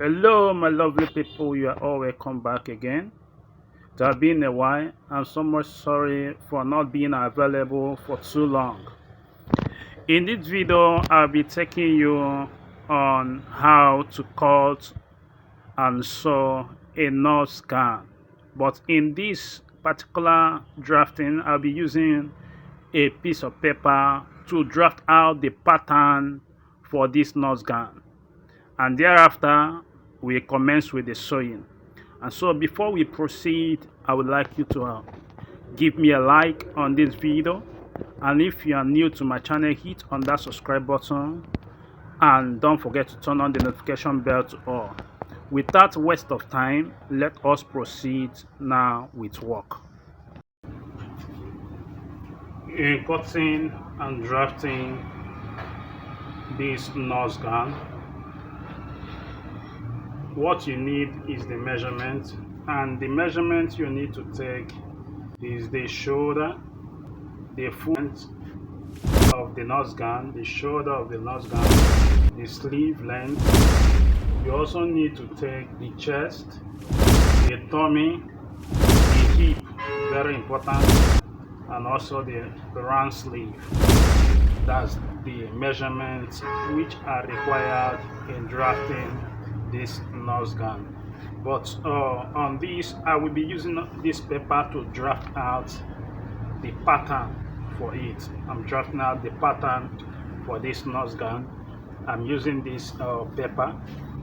Hello, my lovely people. You are all welcome back again. It has been a while. I'm so much sorry for not being available for too long. In this video, I'll be taking you on how to cut and sew a nose gown. But in this particular drafting, I'll be using a piece of paper to draft out the pattern for this nose gown, and thereafter we commence with the sewing. And so before we proceed, I would like you to give me a like on this video, and if you are new to my channel, hit on that subscribe button and don't forget to turn on the notification bell to all. Without waste of time, let us proceed now with work. In cutting and drafting this nose gown, what you need is the measurement, and the measurement you need to take is the shoulder, the full length of the nose gown, the shoulder of the nose gown, the sleeve length. You also need to take the chest, the tummy, the hip, very important, and also the round sleeve. That's the measurements which are required in drafting this nose gown. But on this, I will be using this paper to draft out the pattern for it. I'm drafting out the pattern for this nose gown. I'm using this paper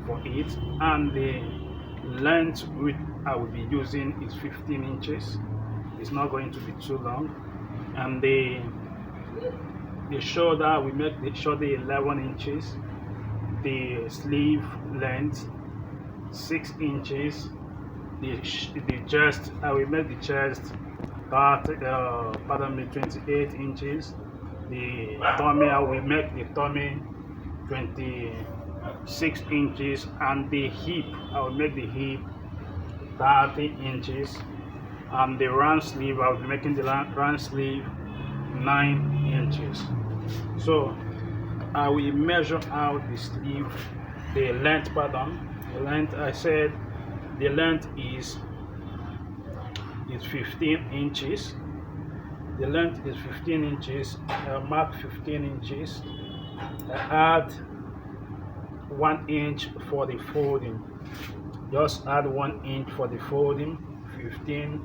for it, and the length which I will be using is 15 inches. It's not going to be too long. And the shoulder, we make the shoulder 11 inches, the sleeve length 6 inches, the chest, I will make the chest part 28 inches, the tummy, I will make the tummy 26 inches, and the hip, I will make the hip 30 inches, and the round sleeve, I will be making the round sleeve 9 inches. So I will measure out the sleeve, the length, the length. I said the length is 15 inches. The length is 15 inches. I mark 15 inches. I add 1 inch for the folding. Just add 1 inch for the folding. 15,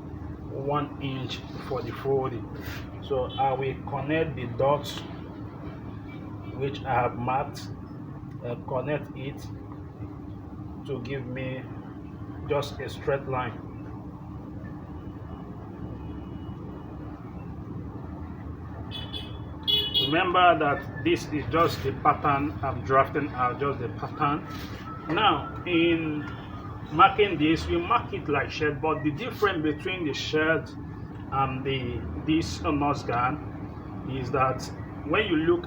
1 inch for the folding. So I will connect the dots which I have marked, connect it to give me just a straight line. Remember that this is just the pattern I'm drafting out, just the pattern. Now in marking this, you mark it like shirt, but the difference between the shirt and this nose gown is that when you look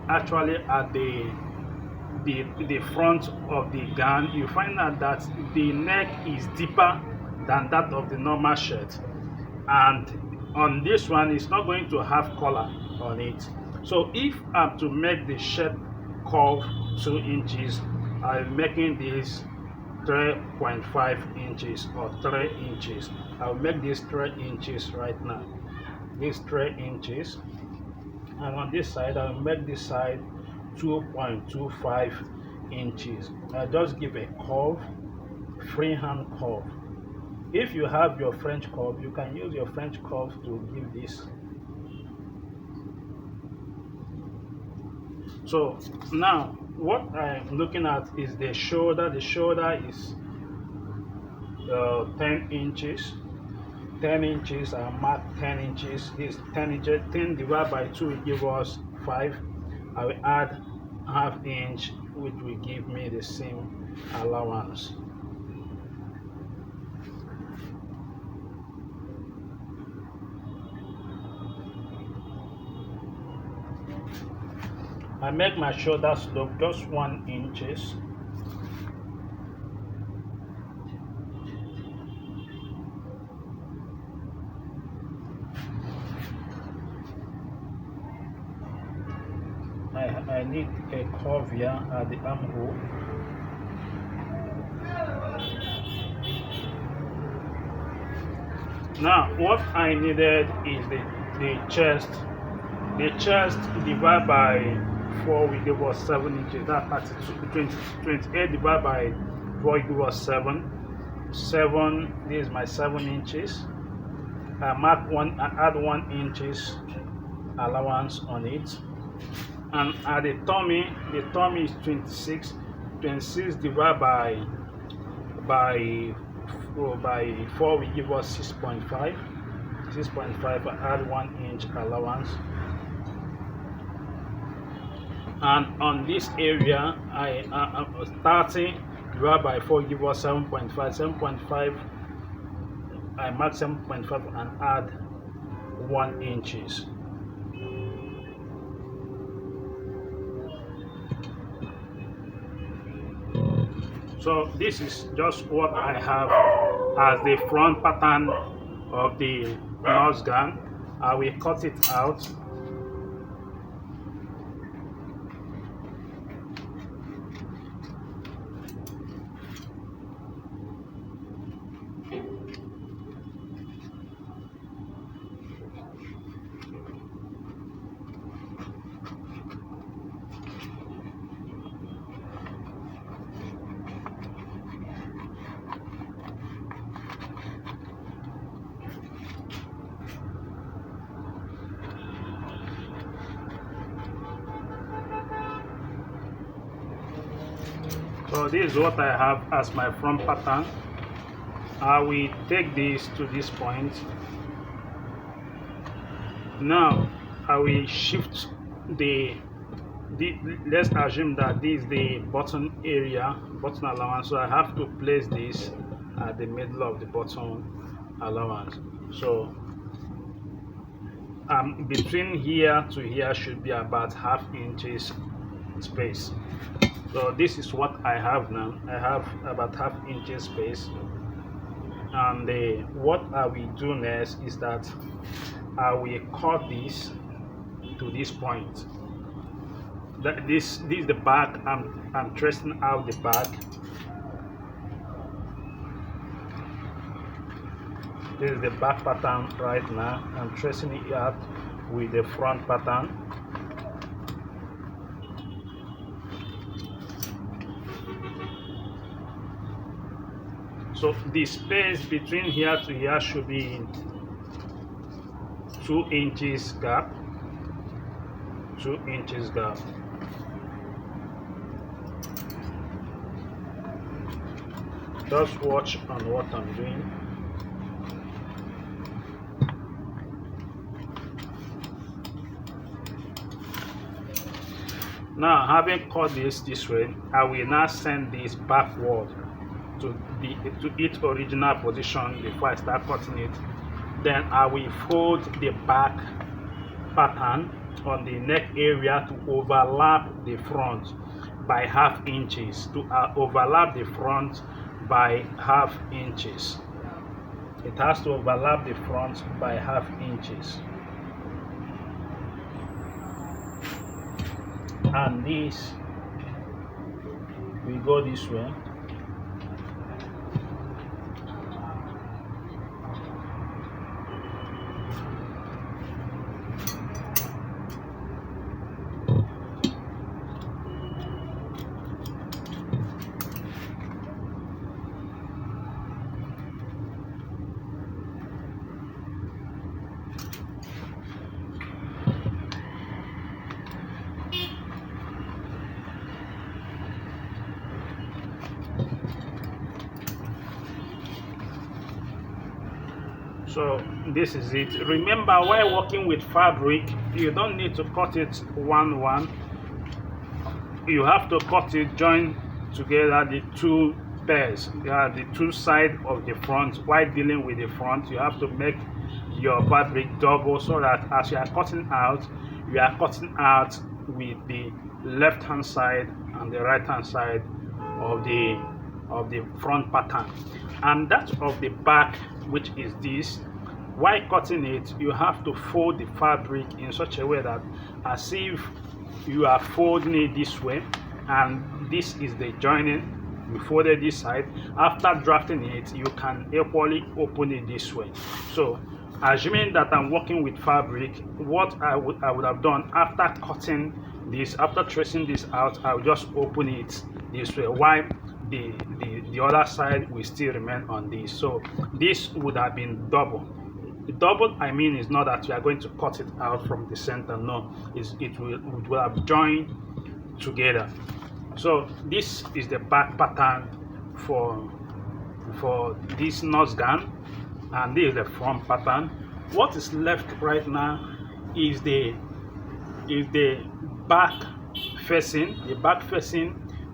actually at the front of the gown, you find out that the neck is deeper than that of the normal shirt, and on this one it's not going to have collar on it. So if I'm to make the shirt curve 2 inches, I'm making this 3.5 inches or 3 inches. I'll make this 3 inches right now, this 3 inches, and on this side I'll make this side 2.25 inches. I just give a curve, freehand curve. If you have your French curve, you can use your French curve to give this. So now what I'm looking at is the shoulder. The shoulder is 10 inches. 10 inches, I mark 10 inches. This 10 inches, 10 divided by 2 will give us 5. I will add ½ inch, which will give me the same allowance. I make my shoulder slope just 1 inches. I need a curve here at the armhole. Now what I needed is the chest. The chest divided by 4 will give us 7 inches. That's 28 divided by 4 will give us 7. 7, this is my 7 inches. I mark one, I add 1 inches allowance on it. And at the tummy is 26. 26 divided by 4 will give us 6.5. 6.5, I add 1 inch allowance. And on this area, I am 30 divided by 4 give us 7.5. 7.5, I mark 7.5 and add 1 inches. So this is just what I have as the front pattern of the nose gun. I will cut it out. So this is what I have as my front pattern. I will take this to this point. Now I will shift let's assume that this is the button area, button allowance. So I have to place this at the middle of the button allowance. So between here to here should be about ½ inches space. So this is what I have now. I have about ½ inches space. And what I will do next is that I will cut this to this point. This is the back. I'm tracing out the back. This is the back pattern right now. I'm tracing it out with the front pattern. So the space between here to here should be 2 inches gap. 2 inches gap. Just watch on what I'm doing. Now, having cut this way, I will now send this backward to its original position before I start cutting it. Then I will fold the back pattern on the neck area to overlap the front by ½ inches. To overlap the front by ½ inches. It has to overlap the front by ½ inches. And this will go this way. So this is it. Remember, while working with fabric, you don't need to cut it one. You have to cut it, join together the two pairs, the two sides of the front. While dealing with the front, you have to make your fabric double so that as you are cutting out with the left hand side and the right hand side of the front pattern, and that of the back, which is this. While cutting it, you have to fold the fabric in such a way that as if you are folding it this way, and this is the joining, you folded this side. After drafting it, you can equally open it this way. So assuming that I'm working with fabric, what I would have done after cutting this, after tracing this out, I'll just open it this way, while the other side will still remain on this. So this would have been double. Double, I mean, is not that you are going to cut it out from the center. No, it will have joined together. So this is the back pattern for this nose gown, and this is the front pattern. What is left right now is the back facing,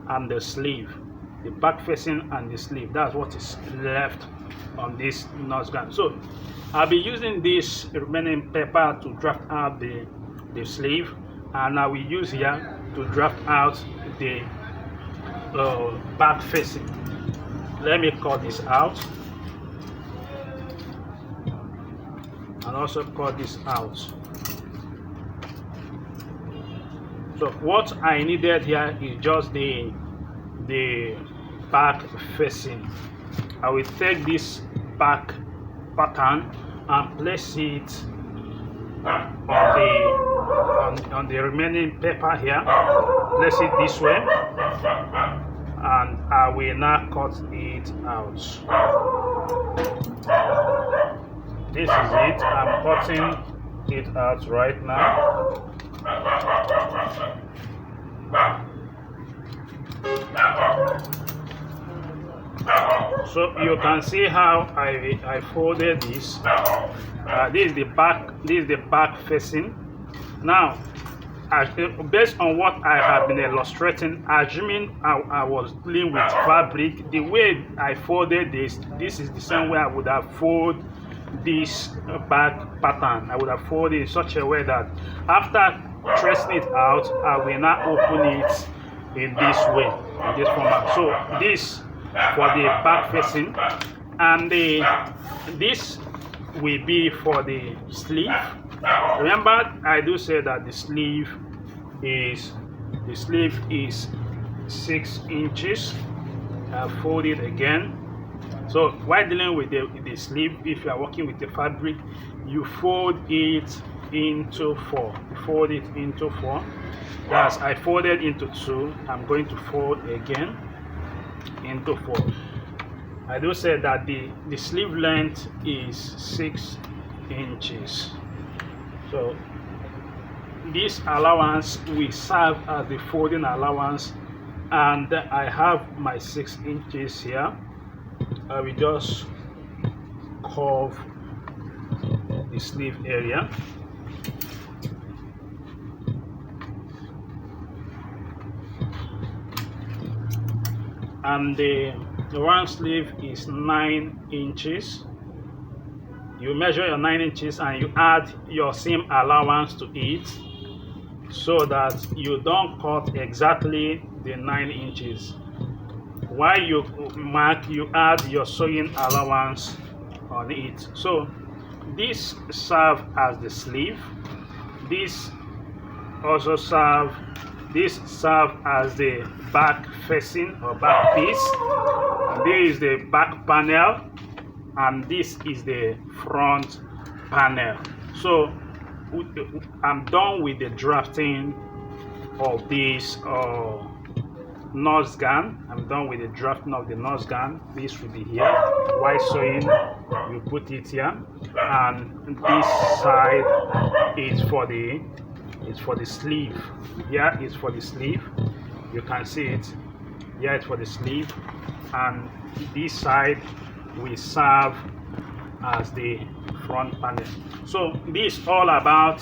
and the sleeve. The back facing and the sleeve. That's what is left on this nose gown. So I'll be using this remaining paper to draft out the sleeve, and I will use here to draft out the back facing. Let me cut this out and also cut this out. So what I needed here is just the back facing. I will take this back pattern and place it on the remaining paper here. Place it this way, and I will now cut it out. This is it. I'm cutting it out right now. So you can see how I folded this. This is the back facing. Now, based on what I have been illustrating, assuming I was dealing with fabric, the way I folded this is the same way I would have folded this back pattern. I would have folded it in such a way that after tracing it out, I will now open it in this way, in this format. So this for the back facing, and this will be for the sleeve. Remember, I do say that the sleeve is 6 inches. I'll fold it again. So while dealing with the sleeve, if you are working with the fabric, you fold it into 4. You fold it into 4. That's, I folded into 2. I'm going to fold again into 4. I do say that the sleeve length is 6 inches. So this allowance will serve as the folding allowance, and I have my 6 inches here. I will just curve the sleeve area. And the round sleeve is 9 inches. You measure your 9 inches and you add your seam allowance to it, so that you don't cut exactly the 9 inches. While you mark, you add your sewing allowance on it. So this serves as the sleeve. This also serves as the back facing or back piece. And this is the back panel, and this is the front panel. So I'm done with the drafting of this nose gown. I'm done with the drafting of the nose gown. This will be here. While sewing, you put it here, and this side is for the sleeve. Here is for the sleeve. You can see it. Here it's for the sleeve, and this side will serve as the front panel. So this is all about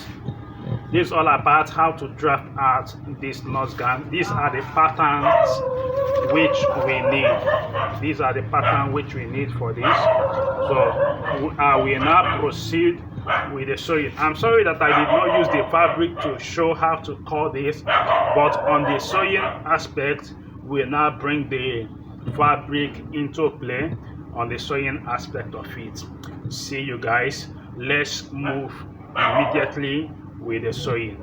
how to draft out this nose gown. These are the patterns which we need. These are the patterns which we need for this. So I will now proceed with the sewing. I'm sorry that I did not use the fabric to show how to cut this, but on the sewing aspect, we'll now bring the fabric into play on the sewing aspect of it. See you guys. Let's move immediately with the sewing.